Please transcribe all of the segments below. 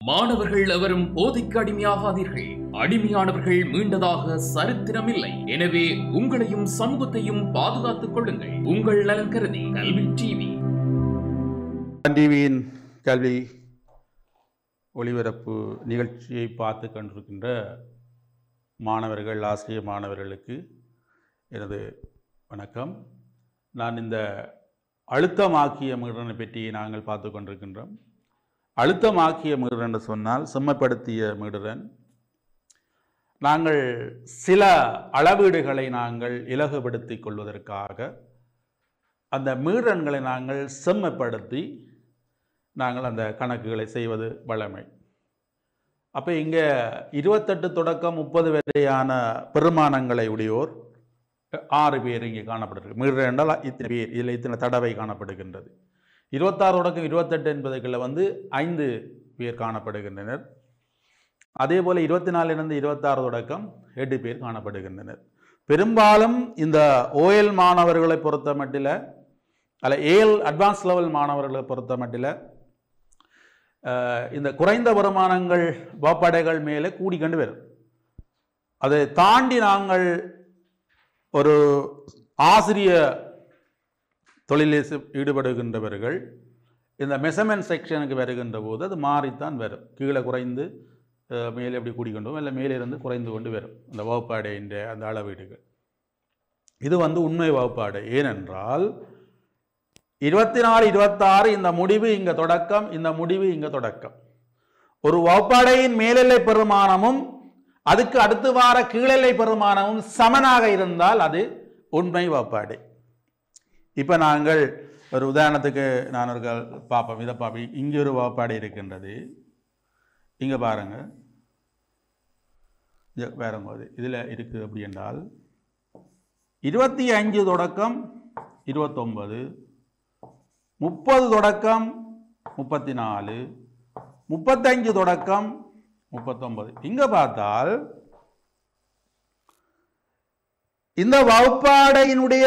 மாணவர்கள் எவரும் போதைக்கு அடிமையாகாதீர்கள். அடிமையானவர்கள் மீண்டதாக சரித்திரமில்லை. எனவே உங்களையும் சமூகத்தையும் பாதுகாத்துக் கொள்ளுங்கள். உங்கள் நலன் கருதி கல்வி டிவி. டிவியின் கல்வி ஒளிபரப்பு நிகழ்ச்சியை பார்த்து கொண்டிருக்கின்ற மாணவர்கள், ஆசிரியர் மாணவர்களுக்கு எனது வணக்கம். நான் இந்த அழுத்தமாக்கிய மீறனை பற்றி நாங்கள் பார்த்து கொண்டிருக்கின்றோம். அழுத்தமாக்கிய மீறன் என்று சொன்னால் செம்மைப்படுத்திய மீறன். நாங்கள் சில அளவீடுகளை நாங்கள் இலகுபடுத்திக் கொள்வதற்காக அந்த மீறன்களை நாங்கள் செம்மைப்படுத்தி நாங்கள் அந்த கணக்குகளை செய்வது வழமை. அப்போ இங்கே 28 தொடக்கம் 30 வரையான பெருமானங்களை உடையோர் 6 பேர் இங்கே காணப்படுகிறது. மீறன் என்றால் இத்தனை பேர், இதில் இத்தனை தடவை காணப்படுகின்றது. 26 தொடக்கம் 28 என்பதுகளில் 5 பேர் காணப்படுகின்றனர். அதே போல் 24 26 தொடக்கம் 8 பேர் காணப்படுகின்றனர். பெரும்பாலும் இந்த ஓஎல் மாணவர்களை பொறுத்த மட்டில் அல்ல ஏஎல் அட்வான்ஸ் லெவல் மாணவர்களை பொறுத்த மட்டில் இந்த குறைந்த வருமானங்கள் வகுப்படைகள் மேலே கூடிக்கொண்டு வரும். அதை தாண்டி நாங்கள் ஒரு ஆசிரிய தொழிலில் ஈடுபடுகின்றவர்கள் இந்த மெஷர்மெண்ட் செக்ஷனுக்கு வருகின்ற போது அது மாறித்தான் வரும். கீழே குறைந்து மேலே எப்படி கூடிக்கொண்டு வரும், இல்லை மேலே இருந்து குறைந்து கொண்டு வரும் அந்த வகுப்பாடையின் அந்த அளவீடுகள். இது உண்மை வகுப்பாடை. ஏனென்றால் 24 26 இந்த முடிவு இங்கே தொடக்கம், இந்த முடிவு இங்கே தொடக்கம். ஒரு வகுப்பாடையின் மேலெல்லை பெருமானமும் அதுக்கு அடுத்து வார கீழெல்லை பெருமானமும் சமனாக இருந்தால் அது உண்மை வகுப்பாடை. இப்போ நாங்கள் ஒரு உதாரணத்துக்கு நான் ஒரு பார்ப்போம். இதை பார்ப்போம். இங்கே ஒரு வகுப்பாடை இருக்கின்றது. இங்கே பாருங்கள், வேறும்போது இதில் இருக்குது. அப்படி என்றால் 25 தொடக்கம் 29, 30 தொடக்கம் 34, 35 தொடக்கம் 39. இங்கே பார்த்தால் இந்த வகுப்பாடையினுடைய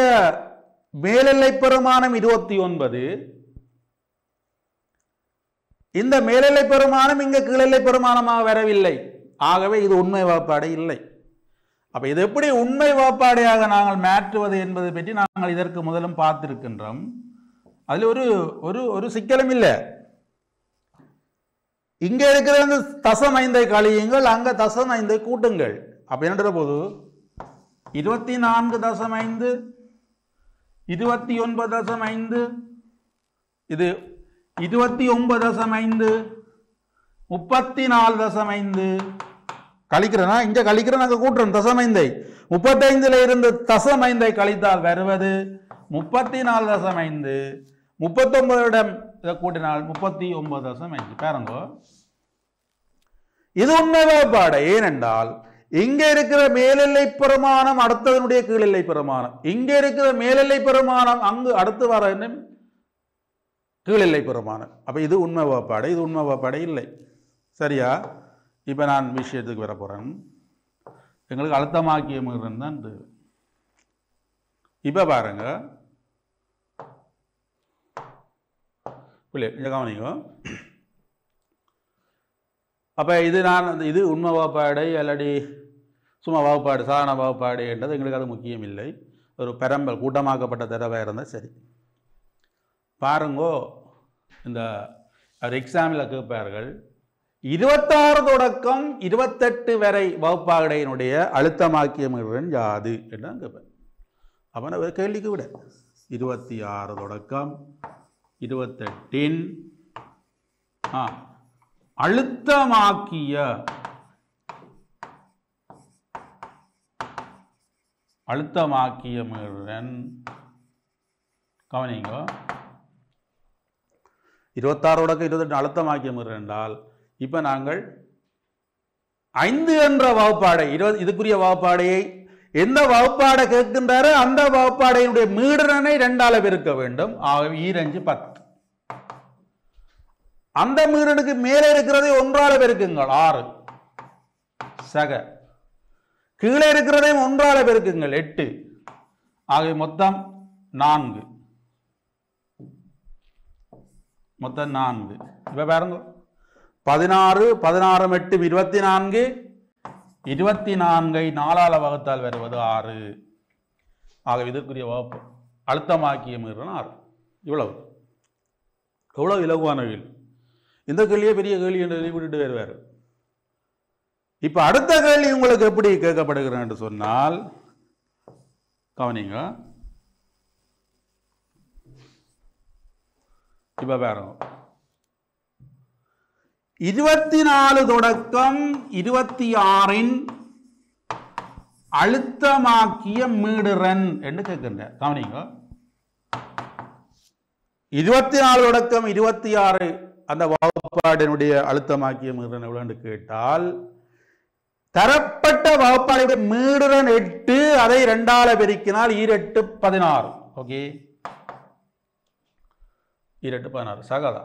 மேலெல்லை பெருமானம் 29. இந்த மேலெல்லை பெருமானம் இங்கே கீழெல்லை பெருமானமாக வரவில்லை. ஆகவே இது உண்மை வகுப்பாடை இல்லை. அப்போ இது எப்படி உண்மை வகுப்பாடையாக நாங்கள் மாற்றுவது என்பதை பற்றி நாங்கள் இதற்கு முதலும் பார்த்திருக்கின்றோம். அதில் ஒரு ஒரு சிக்கலும் இல்லை. இங்கே இருக்கிற தசம் 5 கழியுங்கள், அங்கே தசம் 5 கூட்டுங்கள். அப்போ என்னன்ற போது 24.5 29.5 இது 29.5 34.5 கழிக்கிறனா இங்கே கழிக்கிறோம், நாங்கள் கூட்டுறோம் தசம் 5. 35 இருந்து தசம் 5 கழித்தால் வருவது 34.5. 39 இதை கூட்டினால் 39.5. பாருங்கோ, இது உண்மை வகுப்பாடை. ஏனென்றால் இங்கே இருக்கிற மேலெல்லை பெருமானம் அடுத்ததனுடைய கீழெல்லை பெருமானம், இங்கே இருக்கிற மேலெல்லை பெருமானம் அங்கு அடுத்து வர கீழெல்லை பெருமானம். அப்போ இது உண்மை வகுப்பாடை, இது உண்மை வகுப்பாடை இல்லை. சரியா? இப்போ நான் விஷயத்துக்கு வர போகிறேன். எங்களுக்கு அழுத்தமாக்கிய மீறன் தான் இது. இப்போ பாருங்க, கவனிங்க. அப்போ இது உண்மை வகுப்பாடை அல்லடி சும்மா வகுப்பாடு, சாதாரண வகுப்பாடு என்றது எங்களுக்கு அது முக்கியம் இல்லை. ஒரு பெரம்பல் கூட்டமாக்கப்பட்ட தடவை இருந்தால் சரி. பாருங்கோ, இந்த எக்ஸாமில் கேட்பார்கள் 26 தொடக்கம் 28 வரை வகுப்பாடையினுடைய அழுத்தமாக்கிய மீறன் யாது என்று கேட்பேன். அப்போ நான் கேள்விக்கு விட 26 தொடக்கம் 28 அழுத்தமாக்கிய மீறன் கவனிங்க. 26 தொடக்கம் 28 அழுத்தமாக்கிய மீறன் என்றால் இப்போ நாங்கள் 5 என்ற வகுப்பாடை, இதுக்குரிய வகுப்பாடையை எந்த வகுப்பாடை கேட்கின்றாரோ அந்த வகுப்பாடையினுடைய மீறனை 2ஆல் பெருக்க வேண்டும். ஆகவே 2 10. அந்த மீறனுக்கு மேலே இருக்கிறதை 1ஆல் பெருக்குங்கள் 6 சக, கீழே இருக்கிறதையும் 1ஆல் பெருக்குங்கள் 8. ஆகவே மொத்தம் 4. மொத்தம் 4. இப்போ பாருங்க, 16 16 8 24 24ஐ 4ஆல் வகுத்தால் வருவது 6. ஆகவே இதற்குரிய வகுப்பு அழுத்தமாக்கிய மீறன் 6. இவ்வளவு எவ்வளவு இலகுவான கேள்வி. இந்த கேள்வியே பெரிய கேள்வி என்று விட்டுட்டு வருவார். இப்ப அடுத்த கேள்வி உங்களுக்கு எப்படி கேட்கப்படுகிறது என்று சொன்னால் கவனிங்க. இப்ப பாருங்க, 24 தொடக்கம் 26இன் அழுத்தமாக்கிய மீடுறன் என்று கேட்கின்ற. கவனிங்க, 24 தொடக்கம் 26 அந்த வகுப்பாடினுடைய அழுத்தமாக்கிய மீடுறன் எவ்வளவு என்று கேட்டால், தரப்பட்ட வகுப்பாடுடைய மீடுறன் 8, அதை 2ஆல் பெருக்கினால் 8 16. ஓகே, 8 16 சகதா.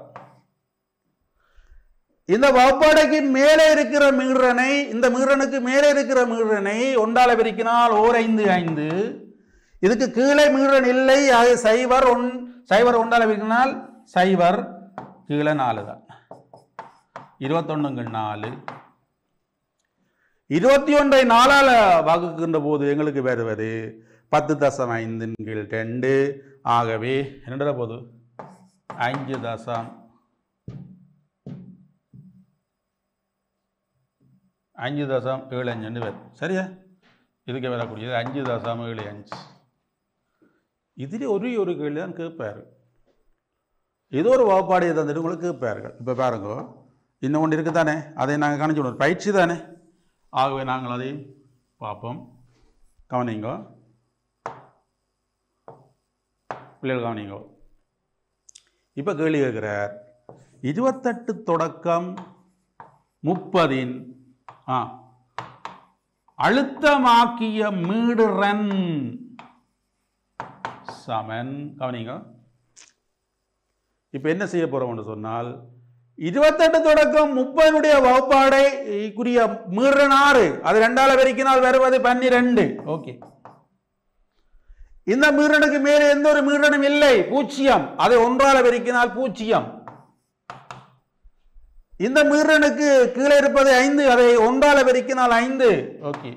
இந்த வகுப்பாடைக்கு மேலே இருக்கிற மீடுறனை, இந்த மீடுறனுக்கு மேலே இருக்கிற மீடுறனை 1ஆல் பெருக்கினால் 1 5 5. இதுக்கு கீழே மீடுறன் இல்லை. ஆக 0 1ஆல் பெருக்கினால் 0 கீழே 4 தான். 21 4. 21ஐ 4ஆல் வகுக்கின்ற போது எங்களுக்கு வருவது 10.5 கீழ் 2. ஆகவே என்ன போது 5.75 வரும். சரியா? இதுக்கு வரக்கூடியது 5.75. இதில் ஒரு கேள்வி தான் கேட்பார். ஏதோ ஒரு வகுப்பாடையை தந்துட்டு உங்களுக்கு கேட்பார்கள். இப்போ பாருங்க, இன்னும் ஒன்று இருக்குது தானே, அதை நாங்கள் கணிச்சுடுவோம். பயிற்சி தானே. ஆகவே நாங்கள் அதை பார்ப்போம். கவனிங்க பிள்ளைகள், கவனிங்க. இப்போ கேள்வி கேட்கிறார், 28 தொடக்கம் 30இன் அழுத்தமாக்கிய மீடுறன் சமன். கவனிங்க, இப்ப என்ன செய்ய போறோம் சொன்னால், 28 தொடக்கம் 30 வகுப்பாடைக்குரிய மீடுறன் 6, அது 2ஆல் பெருக்கினால் வருவது 12. ஓகே, இந்த மீடுறனுக்கு மேலே எந்த ஒரு மீடுறனும் இல்லை, 0. அதை 1ஆல் பெருக்கினால் 0. இந்த மீடுறனுக்கு கீழே இருப்பது 5, அதை 1ஆல் பெருக்கினால் 5. ஓகே,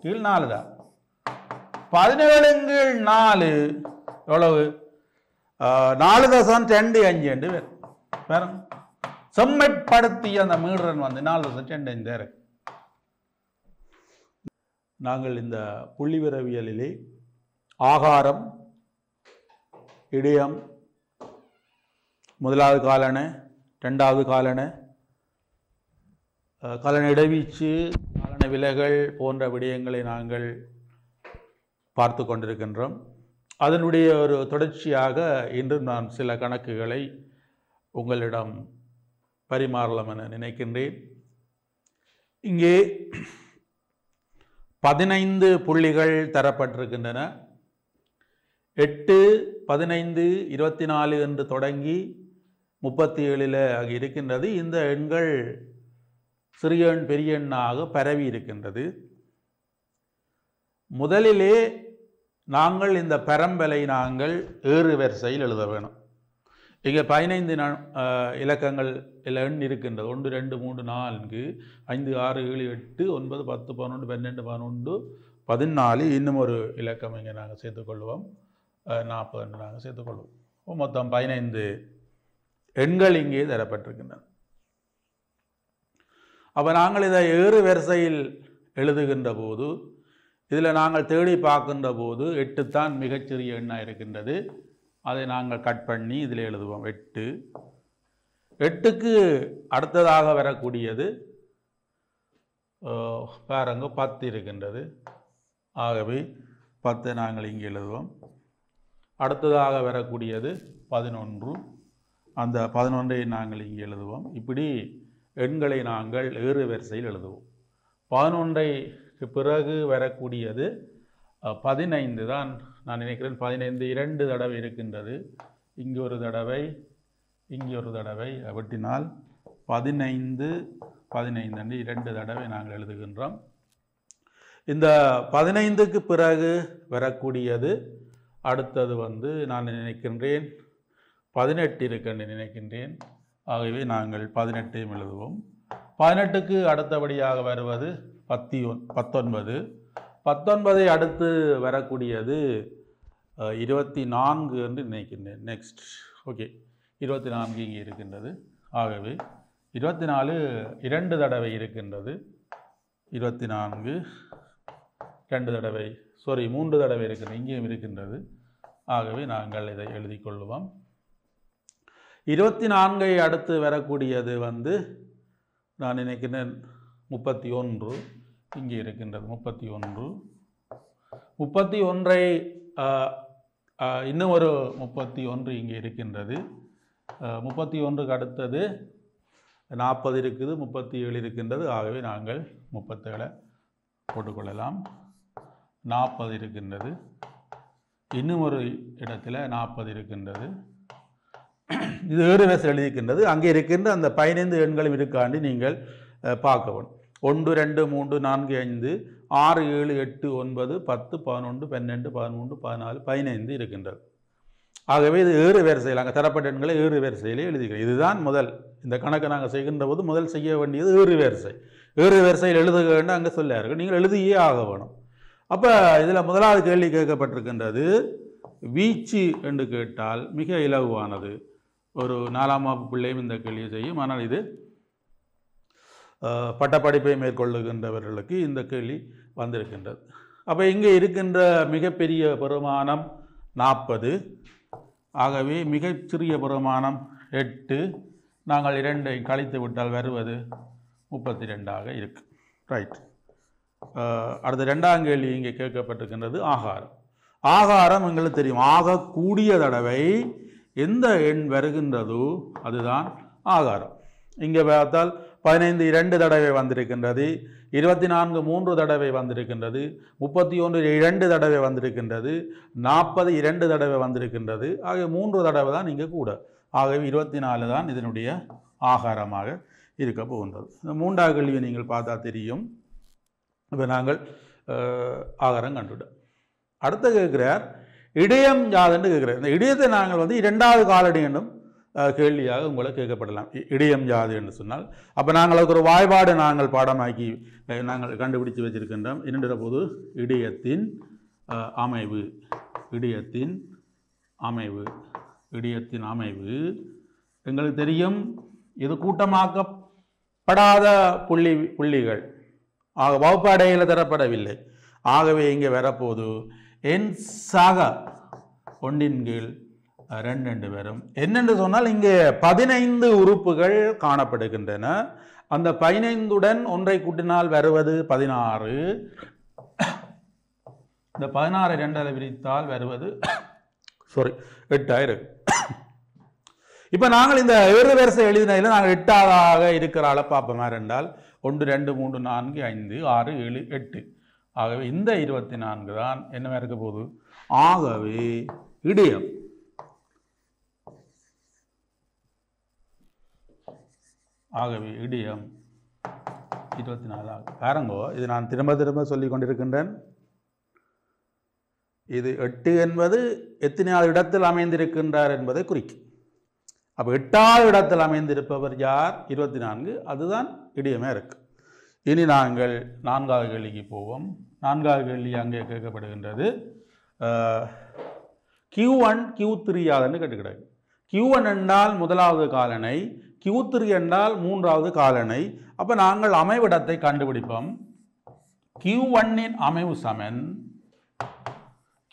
கீழ் 4 தான். 17 கீழ் 4 எவ்வளவு? 4.25 என்று வரும். செம்மைப்படுத்திய அந்த மீடுறன் வந்து 4.25 இருக்கு. நாங்கள் இந்த புள்ளிவிரவியலிலே ஆகாரம், இடையம், முதலாவது காலண, இரண்டாவது காலண, காலண இடைவீச்சு, காலண விலகல் போன்ற விடயங்களை நாங்கள் பார்த்து கொண்டிருக்கின்றோம். அதனுடைய ஒரு தொடர்ச்சியாக இன்று நான் சில கணக்குகளை உங்களிடம் பரிமாறலாம் என நினைக்கின்றேன். இங்கே 15 புள்ளிகள் தரப்பட்டிருக்கின்றன. 8, 15, 24 என்று தொடங்கி 37 ஆகி இருக்கின்றது. இந்த எண்கள் சிறிய எண் பெரிய எண்ணாக பரவி இருக்கின்றது. முதலிலே நாங்கள் இந்த பரம்பலை நாங்கள் ஏறு வரிசையில் எழுத வேணும். இங்கே 15 இலக்கங்கள் எண் இருக்கின்றது. 1 2 3 4 5 6 7 8 9 10 11 12 11 14. இன்னும் ஒரு இலக்கம் இங்கே நாங்கள் சேர்த்துக்கொள்வோம், 40 என்று நாங்கள் சேர்த்துக்கொள்வோம். மொத்தம் 15 எண்கள் இங்கே தரப்பட்டிருக்கின்றன. அப்போ நாங்கள் இதை ஏறு வரிசையில் எழுதுகின்ற போது, இதில் நாங்கள் தேடி பார்க்கின்ற போது 8 தான் மிகச்சிறிய எண்ணாக இருக்கின்றது. அதை நாங்கள் கட் பண்ணி இதில் எழுதுவோம். 8. 8க்கு அடுத்ததாக வரக்கூடியது பாருங்க 10 இருக்கின்றது. ஆகவே 10 நாங்கள் இங்கே எழுதுவோம். அடுத்ததாக வரக்கூடியது 11. அந்த 11ஐ நாங்கள் இங்கே எழுதுவோம். இப்படி எண்களை நாங்கள் ஏறு வரிசையில் எழுதுவோம். 11ஐக்கு பிறகு வரக்கூடியது 15 தான் நான் நினைக்கிறேன். 15 2 தடவை இருக்கின்றது. இங்கே ஒரு தடவை, இங்கே ஒரு தடவை வெட்டினால் 15 15 2 தடவை நாங்கள் எழுதுகின்றோம். இந்த 15க்கு பிறகு வரக்கூடியது அடுத்தது வந்து நான் நினைக்கின்றேன் 18 இருக்குன்னு நினைக்கின்றேன். ஆகவே நாங்கள் 18 எழுதுவோம். 18க்கு அடுத்தபடியாக வருவது 19. 19ஐ அடுத்து வரக்கூடியது 24 என்று நினைக்கின்றேன். நெக்ஸ்ட் ஓகே, 24 இங்கே இருக்கின்றது. ஆகவே 24 2 தடவை இருக்கின்றது. 24 2 தடவை, சாரி 3 தடவை இருக்கின்றது, இங்கேயும் இருக்கின்றது. ஆகவே நாங்கள் இதை எழுதி கொள்ளுவோம். 24ஐ அடுத்து வரக்கூடியது வந்து நான் நினைக்கிறேன் 31 இங்கே இருக்கின்றது. 31ஐ இன்னும் ஒரு 31 இங்கே இருக்கின்றது. 31க்கு அடுத்தது 40 இருக்குது, 37 இருக்கின்றது. ஆகவே நாங்கள் 37 போட்டுக்கொள்ளலாம். 40 இருக்கின்றது. இன்னும் ஒரு இடத்துல 40 இருக்கின்றது. இது ஏறு வரிசை எழுதிக்கின்றது. அங்கே இருக்கின்ற அந்த 15 எண்களும் இருக்காண்டி நீங்கள் பார்க்க வேண்டும். 1 2 3 4 5 6 7 8 9 10 11 12 13 14 15 இருக்கின்றது. ஆகவே இது ஏறு வரிசையில் அங்கே தரப்பட்ட எண்களை ஏறு வரிசையிலே எழுதுகிறேன். இதுதான் முதல் இந்த கணக்கை நாங்கள் செய்கின்ற போது முதல் செய்ய வேண்டியது ஏறு வரிசை. ஏறு வரிசையில் எழுதுக வேண்டும் அங்கே சொல்லார்கள், நீங்கள் எழுதியே ஆக வேணும். அப்போ இதில் முதலாவது கேள்வி கேட்கப்பட்டிருக்கின்றது, வீச்சு என்று கேட்டால் மிக இலகுவானது. ஒரு 4ஆம் வகுப்பு பிள்ளையும் இந்த கேள்வியை செய்யும். ஆனால் இது பட்டப்படிப்பை மேற்கொள்ளுகின்றவர்களுக்கு இந்த கேள்வி வந்திருக்கின்றது. அப்போ இங்கே இருக்கின்ற மிகப்பெரிய பெருமானம் 40. ஆகவே மிகச்சிறிய பெருமானம் 8. நாங்கள் 2ஐ கழித்து விட்டால் வருவது 32ஆக இருக்கு. ரைட். அடுத்த 2ஆம் கேள்வி இங்கே கேட்கப்பட்டிருக்கின்றது ஆகாரம். ஆகாரம் எங்களுக்கு தெரியும். ஆக கூடிய தடவை எந்த எண் வருகின்றதோ அதுதான் ஆகாரம். இங்கே பார்த்தால் 15 2 தடவை வந்திருக்கின்றது, 24 3 தடவை வந்திருக்கின்றது, 31 2 தடவை வந்திருக்கின்றது, 40 2 தடவை வந்திருக்கின்றது. ஆகவே 3 தடவை தான் இங்கே கூட. ஆகவே 24 தான் இதனுடைய ஆகாரமாக இருக்க போகின்றது. இந்த 3ஆவது கேள்வியை நீங்கள் பார்த்தா தெரியும். இப்போ நாங்கள் ஆகாரம் கண்டுவிட்டோம். அடுத்து கேட்கிறார் இடையம் யாதுன்னு கேட்கிறார். இந்த இடையத்தை நாங்கள் வந்து 2வது காலடி என்னும் கேள்வியாக உங்களை கேட்கப்படலாம். இடையம் யாது என்று சொன்னால் அப்போ நாங்கள் அதுக்கு ஒரு வாய்பாடு நாங்கள் பாடமாக்கி நாங்கள் கண்டுபிடிச்சு வச்சிருக்கின்றோம். என்னென்ற போது இடையத்தின் அமைவு, இடையத்தின் அமைவு, இடையத்தின் அமைவு எங்களுக்கு தெரியும். இது கூட்டமாக்கப்படாத புள்ளிகள், ஆக வகுப்படையில் தரப்படவில்லை. ஆகவே இங்கே வரப்போது என் சக 1 கீழ் 2 வரும். என்னென்று சொன்னால் இங்கே 15 உறுப்புகள் காணப்படுகின்றன. அந்த 15உடன் ஒன்றை கூட்டினால் வருவது 16. இந்த 16 2ஆல் விரித்தால் வருவது 8 இப்போ நாங்கள் இந்த ஏறு வரிசை எழுதினதில் நாங்கள் 8ஆக இருக்கிற ஆளை பார்ப்போமா என்றால் 1 2 3 4 5 6 7 8. ஆகவே இந்த 24 தான் என்ன இருக்க போகுது. ஆகவே இடையம், ஆகவே இடையம் 24 ஆகும். பாருங்கோ, இது நான் திரும்ப திரும்ப சொல்லிக் கொண்டிருக்கின்றேன். இது 8 என்பது எத்தனையாவது இடத்தில் அமைந்திருக்கின்றார் என்பதை குறிக்கும். அப்போ 8வது இடத்தில் அமைந்திருப்பவர் யார்? 24. அதுதான் இடையமாக இருக்கு. இனி நாங்கள் 4ஆவது கேள்விக்கு போவோம். 4ஆவது கேள்வி அங்கே கேட்கப்படுகின்றது Q1 Q3 யாதுன்னு கேட்டுக்கிடாது. Q1 என்றால் முதலாவது காலனை, Q3 என்றால் 3வது காலனை. அப்போ நாங்கள் அமைவிடத்தை கண்டுபிடிப்போம். Q1இன் அமைவு சமன்,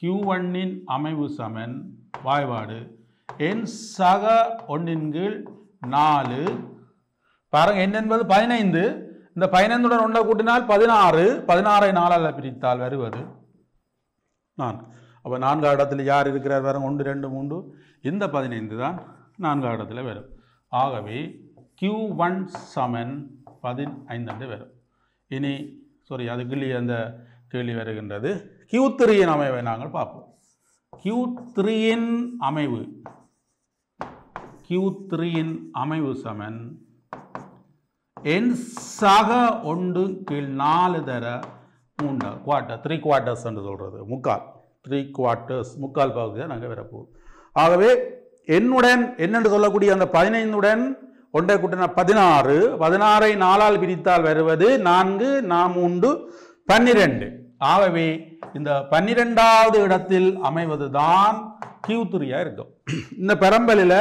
Q1இன் அமைவு சமன் வாய்பாடு என் சக 1 கீழ் 4. பாருங்க, n என்பது 15. இந்த 15உடன் 1 கூட்டினால் 16. 16ஐ 4ஆல் பிரித்தால் வருவது 4. அப்போ 4ஆவது இடத்துல யார் இருக்கிறார்? வரும் 1 2 3. இந்த 15 தான் 4ஆவது இடத்துல வரும். ஆகவே Q1 சமன் 15 வரும். இனி அதுக்குள்ளே அந்த கேள்வி வருகின்றது. Q3இன் அமைவை நாங்கள் பார்ப்போம். Q3இன் அமைவு, Q3இன் அமைவு சமன் என் சக 1 கீழ் 4 தர 3 குவார்ட்டர், 3 குவார்ட்டர்ஸ் என்று சொல்கிறது, முக்கால், 3 குவார்ட்டர்ஸ், முக்கால் பகுதி தான் நாங்கள் வரப்போகுது. ஆகவே என்னுடன் என்னென்று சொல்லக்கூடிய அந்த 15உடன் ஒன்றை கூட்டினால் 16, 16ஐ 4ஆல் பிரித்தால் வருவது 4, 4 12. ஆகவே இந்த 12வது இடத்தில் அமைவதுதான் Q3 இருக்கும். இந்த பெரம்பலில்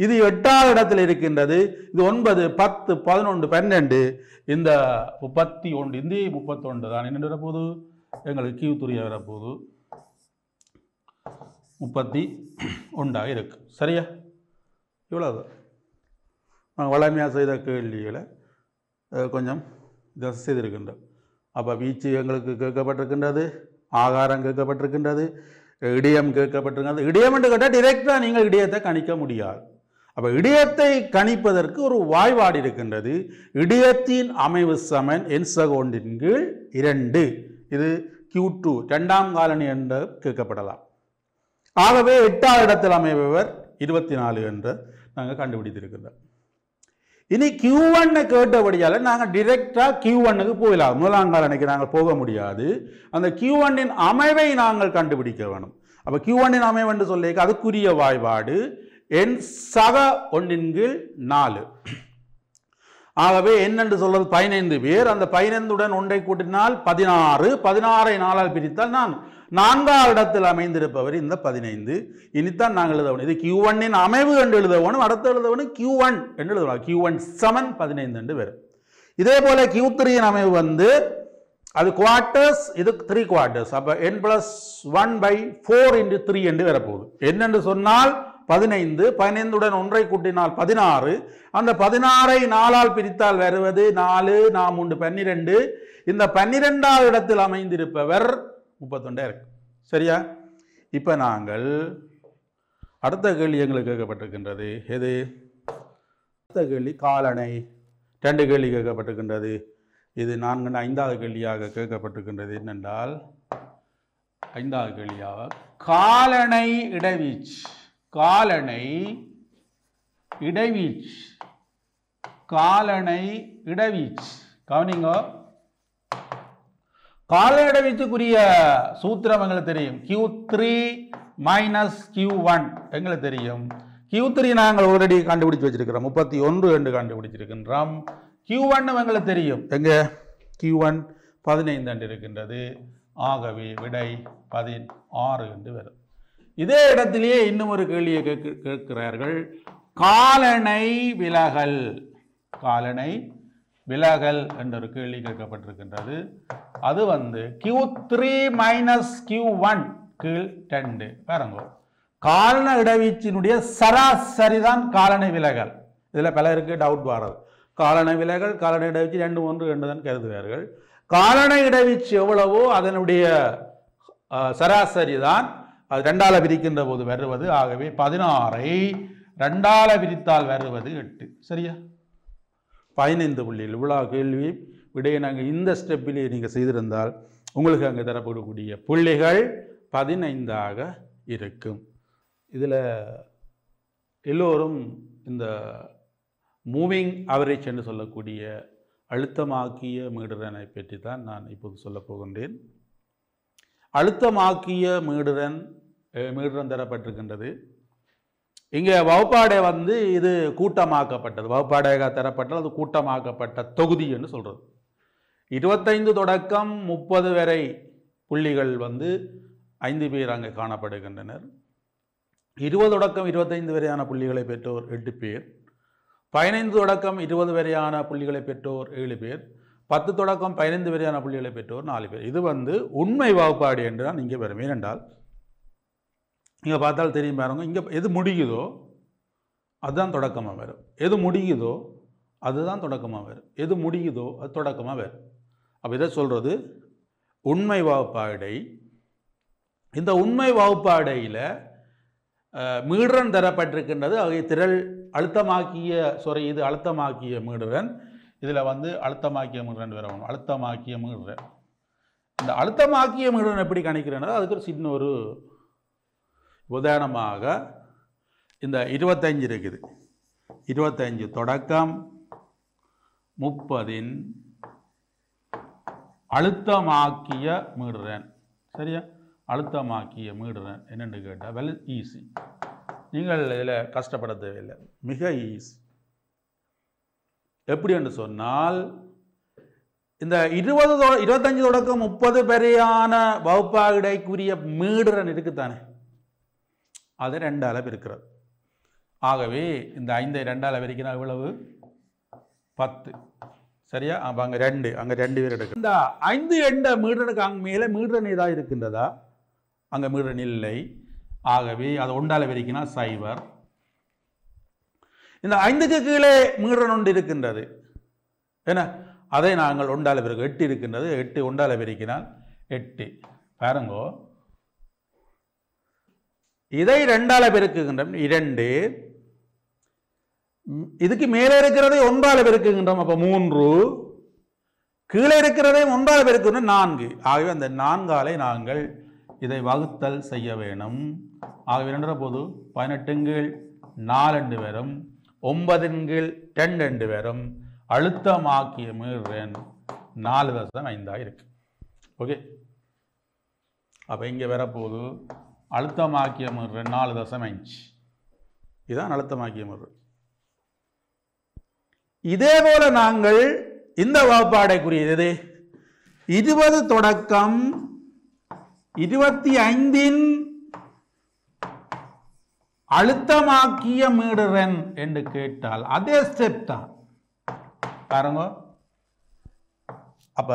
இது 8வது இடத்தில் இருக்கின்றது. இது 9, 10, 11, 12, இந்த 31, இந்த 31 தான் என்ன வரப்போகுது, எங்களுக்கு Q3 வரப்போகுது 31 இருக்கு. சரியா? இவ்வளவு நாங்கள் வளமையாக செய்த கேள்விகளை கொஞ்சம் இதை செய்திருக்கின்றோம். அப்போ வீச்சு எங்களுக்கு கேட்கப்பட்டிருக்கின்றது, ஆகாரம் கேட்கப்பட்டிருக்கின்றது, இடியம் கேட்கப்பட்டிருக்கிறது. இடியம் என்று கேட்டால் டிரெக்டாக நீங்கள் இடியத்தை கணிக்க முடியாது. அப்போ இடியத்தை கணிப்பதற்கு ஒரு வாய்பாடு இருக்கின்றது. இடியத்தின் அமைவு சமன் என்சகோண்டின் கீழ் 2. இது Q2 2ஆம் காலனி என்று கேட்கப்படலாம். ஆகவே 8வது இடத்தில் அமைபவர் 24 என்று நாங்கள் கண்டுபிடித்திருக்கின்றோம். இனி Q1 கேட்டபடியால் நாங்கள் டிரெக்டாக Q1க்கு போகலாம். முதலாம் காலனிக்கு நாங்கள் போக முடியாது. அந்த Q1இன் அமைவை நாங்கள் கண்டுபிடிக்க வேணும். அப்போ Q1இன் அமைவு என்று சொல்லி அதுக்குரிய வாய்பாடு என் சக 1 கீழ் 4. ஆகவே என்னென்று சொல்வது 15 பேர். அந்த 15உடன் 1ஐ கூட்டினால் 16, 16ஐ 4ஆல் பிரித்தால் நான் 4வது இடத்தில் அமைந்திருப்பவர் இந்த 15. இனித்தான் நாங்கள் எழுதணும். இது Q1இன் அமைவு என்று எழுதணும். அடுத்து எழுதணும் Q1 என்று எழுதலாம். Q1 சமன் 15 என்று வரும். இதே போல Q3இன் அமைவு வந்து அது குவார்ட்டர்ஸ், இது 3 குவார்ட்டர்ஸ். அப்போ n+1/4 × 3 என்று வரப்போகுது. என்னென்று சொன்னால் 15, 15உடன் 1ஐ கூட்டினால் 16, அந்த 16ஐ 4ஆல் பிரித்தால் வருவது 4, 4, 12. இந்த 12வது இடத்தில் அமைந்திருப்பவர் 31 இருக்கு. சரியா? இப்போ நாங்கள் அடுத்த கேள்வி எங்களுக்கு கேட்கப்பட்டிருக்கின்றது. எது? அடுத்த கேள்வி காலனை. 2 கேள்வி கேட்கப்பட்டிருக்கின்றது. இது 4, 5வது கேள்வியாக கேட்கப்பட்டிருக்கின்றது. என்னென்றால் 5வது கேள்வியாக காலனை இடைவீச்சு. காலனை இடைவீச்சு. காலனை இடைவீச்சு கவனிங்க. காலனை இடைவீச்சுக்குரிய சூத்திரம் எங்களுக்கு தெரியும். Q3 - Q1 எங்களுக்கு தெரியும். Q3 நாங்கள் ஆல்ரெடி கண்டுபிடிச்சு வச்சிருக்கிறோம், 31 என்று கண்டுபிடிச்சிருக்கின்றோம். Q1 எங்களுக்கு தெரியும், எங்க Q1 15 என்று இருக்கின்றது. ஆகவே விடை 16 என்று வரும். இதே இடத்திலேயே இன்னும் ஒரு கேள்வியை கேட்கிறார்கள். காலனை விலகல். காலனை விலகல் என்ற ஒரு கேள்வி கேட்கப்பட்டிருக்கின்றது. அது வந்து Q3 - Q1 கீழ் 2. பாருங்க, காலன இடவீச்சினுடைய சராசரி தான் காலனை விலகல். இதில் பலருக்கு டவுட் வராது. காலனை விலகல், காலனை இடவீச்சு 2, 1, 2 தான் கருதுவார்கள். காலனை இடவீச்சு எவ்வளவோ அதனுடைய சராசரி தான் அது 2ஆல் பிரிக்கின்ற போது வருவது. ஆகவே 16ஐ 2ஆல் பிரித்தால் வருவது 8. சரியா? 15 புள்ளிகள். இவ்வளோ கேள்வி விடையை நாங்கள் இந்த ஸ்டெப்பிலே நீங்கள் செய்திருந்தால் உங்களுக்கு அங்கே தரப்படக்கூடிய புள்ளிகள் 15ஆக இருக்கும். இதில் எல்லோரும் இந்த மூவிங் அவரேஜ் என்று சொல்லக்கூடிய அழுத்தமாக்கிய மீடுரனை பற்றி தான் நான் இப்போது சொல்ல போகின்றேன். அழுத்தமாக்கிய மீடுரன் தரப்பட்டிருக்கின்றது. இங்கே வகுப்பாடை வந்து இது கூட்டமாக்கப்பட்டது. வகுப்பாடையாக தரப்பட்டது, அது கூட்டமாக்கப்பட்ட தொகுதி என்று சொல்கிறது. 25 தொடக்கம் 30 வரை புள்ளிகள் வந்து 5 பேர் அங்கே காணப்படுகின்றனர். 20 தொடக்கம் 25 வரையான புள்ளிகளை பெற்றோர் 8 பேர். 15 தொடக்கம் 20 வரையான புள்ளிகளை பெற்றோர் 7 பேர். 10 தொடக்கம் 15 வரையான புள்ளிகளை பெற்றோர் 4 பேர். இது வந்து உண்மை வகுப்பாடு என்று தான் இங்கே வரும். ஏனென்றால் இங்கே பார்த்தால் தெரியும் பாருங்க, இங்கே எது முடியுதோ அதுதான் தொடக்கமாக வரும். எது முடியுதோ அதுதான் தொடக்கமாக வரும். எது முடியுதோ அது தொடக்கமாக வரும். அப்போ இதை சொல்கிறது உண்மை வகுப்பாடை. இந்த உண்மை வகுப்பாடையில் மீடுரன் தரப்பட்டிருக்கின்றது. திரள் அழுத்தமாக்கிய இது அழுத்தமாக்கிய மீடுரன். இதில் வந்து அழுத்தமாக்கிய மீடுரன் வரணும். அழுத்தமாக்கிய மீடுரன். இந்த அழுத்தமாக்கிய மீடுரன் எப்படி கணிக்கிறேன்னா அதுக்கு ஒரு சின்ன ஒரு உதாரணமாக இந்த 25 இருக்குது. 25 தொடக்கம் 30 அழுத்தமாக்கிய மீடுரன். சரியா? அழுத்தமாக்கிய மீடுரன் என்னென்னு கேட்டால் வெல் ஈஸி. நீங்கள் இதில் கஷ்டப்பட தேவையில்லை, மிக ஈஸி. எப்படி என்று சொன்னால் இந்த 25 தொடக்கம் 30 வரையான வகுப்பாடைக்குரிய மீடுரன் இருக்குத்தானே, அது 2 அளவு இருக்கிறது. ஆகவே இந்த 5 2 வரைக்கும் எவ்வளவு 10 சரியா? அப்போ அங்கே 2 பேர் எடுக்கும். இந்த 5 எண்ட மீடுரனுக்கு அங்கே மேலே மீடுரன் ஏதாவது இருக்கின்றதா? அங்கே மீடுரன் இல்லை. ஆகவே அது 1 வரைக்கும்னா 0. இந்த 5க்கு கீழே மீடுரன் ஒன்று இருக்கின்றது என்ன, அதை நாங்கள் 1 பெருக்கு 8 இருக்கின்றது. 8 1 பெருக்கினால் 8 பாருங்கோ. இதை 2 பெருக்குகின்றோம் 2, இதுக்கு மேலே இருக்கிறதை 1 பெருக்குகின்றோம் அப்போ 3, கீழே இருக்கிறதை 1 பெருக்குகின்றோம் 4. ஆகவே அந்த 4 நாங்கள் இதை வகுத்தல் செய்ய வேணும். ஆகவே 2 போது 18 4 வரும், 9 2 வரும். அழுத்தமாக்கிய மீடுரன் 4.5 இருக்கு. ஓகே, அப்போ இங்கே வரப்போது அழுத்தமாக்கிய மீடுரன் 4.5. இதுதான் அழுத்தமாக்கிய மீடுரன். இதே போல நாங்கள் இந்த வகுப்பாடைக்குரியது 20 தொடக்கம் 25 அழுத்தமாக்கிய மீடுரன் என்று கேட்டால் அதே ஸ்டெப் தான் பாருங்க. அப்ப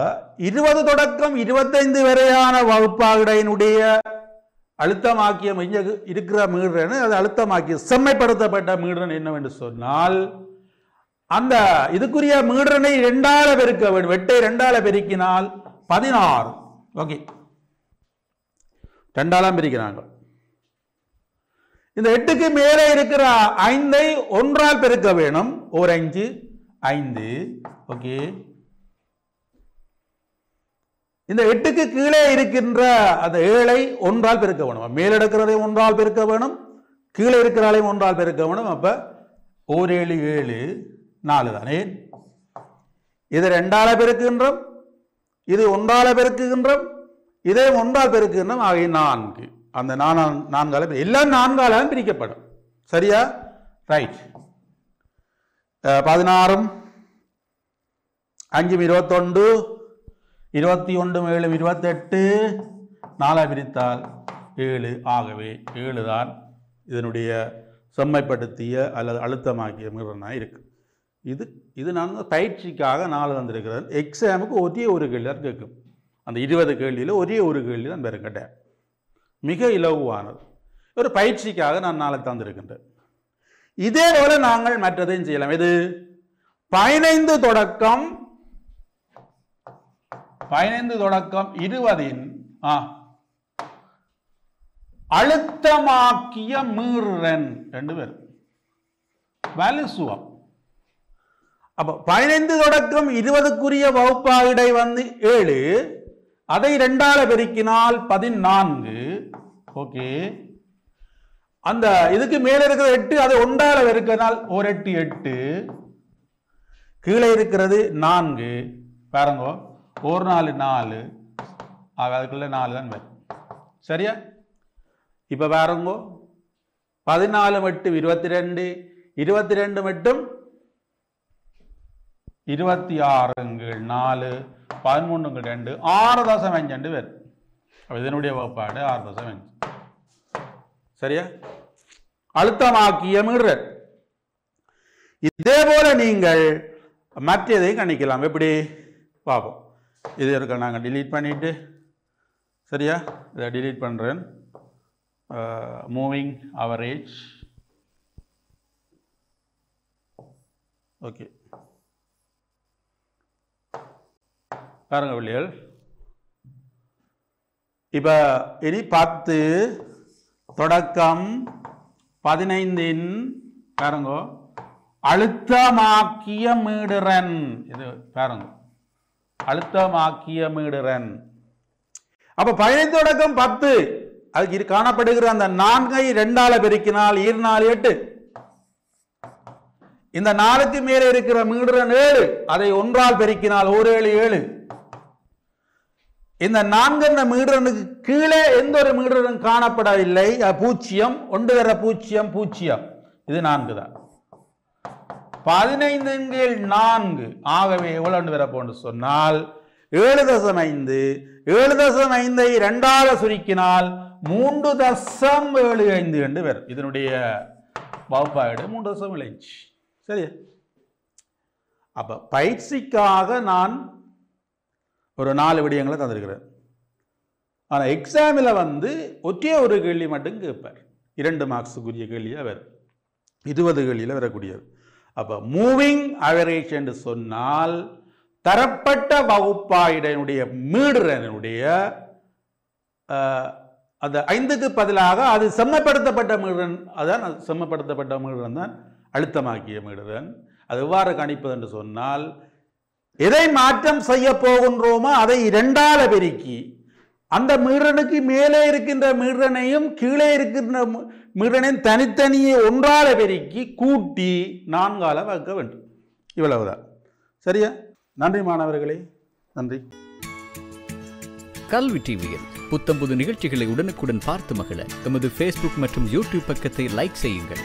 20 தொடக்கம் 25 வரையான வகுப்பாடையினுடைய அழுத்தமாக்கிய இருக்கிற மீடுரன், அது அழுத்தமாக்கிய செம்மைப்படுத்தப்பட்ட மீடுரன் என்னவென்று சொன்னால் அந்த இதுக்குரிய மீடுரனை 2 பெருக்க வேண்டும். 8 2 பெருக்கினால் 16. ஓகே, 2 பிரிக்கிறாங்க. இந்த 8க்கு மேலே இருக்கிற 5 1 பெருக்க வேணும். 1 5 ஓகே. இந்த 8க்கு கீழே இருக்கின்ற அந்த 7 1 பெருக்க வேணும். மேல் எடுக்கிறதை 1 பெருக்க வேணும், கீழே இருக்கிறாலையும் 1 பெருக்க வேணும். அப்ப 1 7 7 4 தானே. இது 2 பெருக்குகின்றோம், இது 1 பெருக்குகின்றோம், இதே 1 பெருக்குகின்றோம். ஆகிய 4. அந்த 4 எல்லாம் 4 பிரிக்கப்படும். சரியா? ரைட். 16 5 21 21 7 28 4 பிரித்தால் 7. ஆகவே 7 தான் இதனுடைய செம்மைப்படுத்திய அல்லது அழுத்தமாக்கிய மீடுரனாக இருக்கு. இது நான் பயிற்சிக்காக 4 தந்திருக்கிறது. எக்ஸாமுக்கு ஒரே ஒரு கேள்வி தான் கேட்கும். அந்த 20 கேள்வியில் ஒரே ஒரு கேள்வி தான் பெருங்கட்ட, மிக இலகுவானது. ஒரு பயிற்சிக்காக நான் 4 தந்திருக்கின்றேன். இதே போல நாங்கள் மற்றதையும் செய்யலாம். இது 15 தொடக்கம் 20 அழுத்தமாக்கிய மீடுரன் 2 பேர் வலுசுவம். அப்ப 15 தொடக்கம் 20க்குரிய வகுப்பாடை வந்து 7, அதை 2 பெருக்கினால் 14. ஓகே, அந்த இதுக்கு மேல இருக்கிற 8 அதை 1 பெருக்கினால் 1 8 8, கீழே இருக்கிறது 4 பாருங்க, 1 4 4, அதுக்குள்ள 4 தான் வரும். சரியா? இப்ப பாருங்க, 14 மட்டும் 22, 22 மட்டும் 26 4, 13 2, 6.5 பேர். இதனுடைய வகுப்பாடு 6.5. சரியா? அழுத்தமாக்கிய மீடுரன். இதே போல நீங்கள் மற்றதை கணிக்கலாம். எப்படி பார்ப்போம். இது இருக்க நாங்கள் டிலீட் பண்ணிட்டு, சரியா, இதை டிலீட் பண்றேன். Moving average. ஓகே, பாருங்க பிள்ளைகள், இப்ப இனி 10 தொடக்கம் 15 பாருங்க அழுத்தமாக்கிய மீடுரன். இது பாருங்க அழுத்தமாக்கிய மீடுரன். அப்ப 15 தொடக்கம் 10 அதுக்கு காணப்படுகிற அந்த 4ஐ 2 பெருக்கினால் 2 4 8. இந்த 4க்கு மேலே இருக்கிற மீடுரன் 7, அதை 1 பெருக்கினால் 1 7 7. இந்த 4 என்ற மீடுரனுக்கு கீழே எந்த ஒரு மீடுரனும் காணப்படவில்லை. 0 1 0 0. இது 4 தான். 15/4 ஆகவே எவ்வளவு வரப்போன்னு சொன்னால் 7.5 7.5 2ஆல் சுருக்கினால் 3.75 என்று வரும். இதனுடைய வகுப்பாடு 3.75. சரியா? அப்ப பயிற்சிக்காக நான் ஒரு 4 விடயங்களை தந்திருக்கிறேன். ஆனால் எக்ஸாமில் ஒற்றைய ஒரு கேள்வி மட்டும் கேட்பார். 2 மார்க்ஸுக்குரிய கேள்வியாக வரும். 20 கேள்வியில் வரக்கூடியது. அப்போ மூவிங் அவரேஜ் என்று சொன்னால் தரப்பட்ட வகுப்பாயினுடைய மீடுறனுடைய அந்த 5க்கு பதிலாக அது செம்மப்படுத்தப்பட்ட மீடுறன், அதான் செம்மப்படுத்தப்பட்ட மீடுறன் தான் அழுத்தமாக்கிய மீடுறன். அது எவ்வாறு கணிப்பது என்று சொன்னால் எதை மாற்றம் செய்ய போகின்றோமோ அதை 2ஆல் பெருக்கி அந்த மீடுறனுக்கு மேலே இருக்கின்ற மீடுறனையும் கீழே இருக்கின்ற மீடுறனையும் தனித்தனியே 1ஆல் பெருக்கி கூட்டி 4ஆல் வகுக்க வேண்டும். இவ்வளவுதான். சரியா? நன்றி மாணவர்களே, நன்றி. கல்வி டிவியில் புத்தம்புது நிகழ்ச்சிகளை உடனுக்குடன் பார்த்து மகிழ எமது Facebook மற்றும் YouTube பக்கத்தை லைக் செய்யுங்கள்.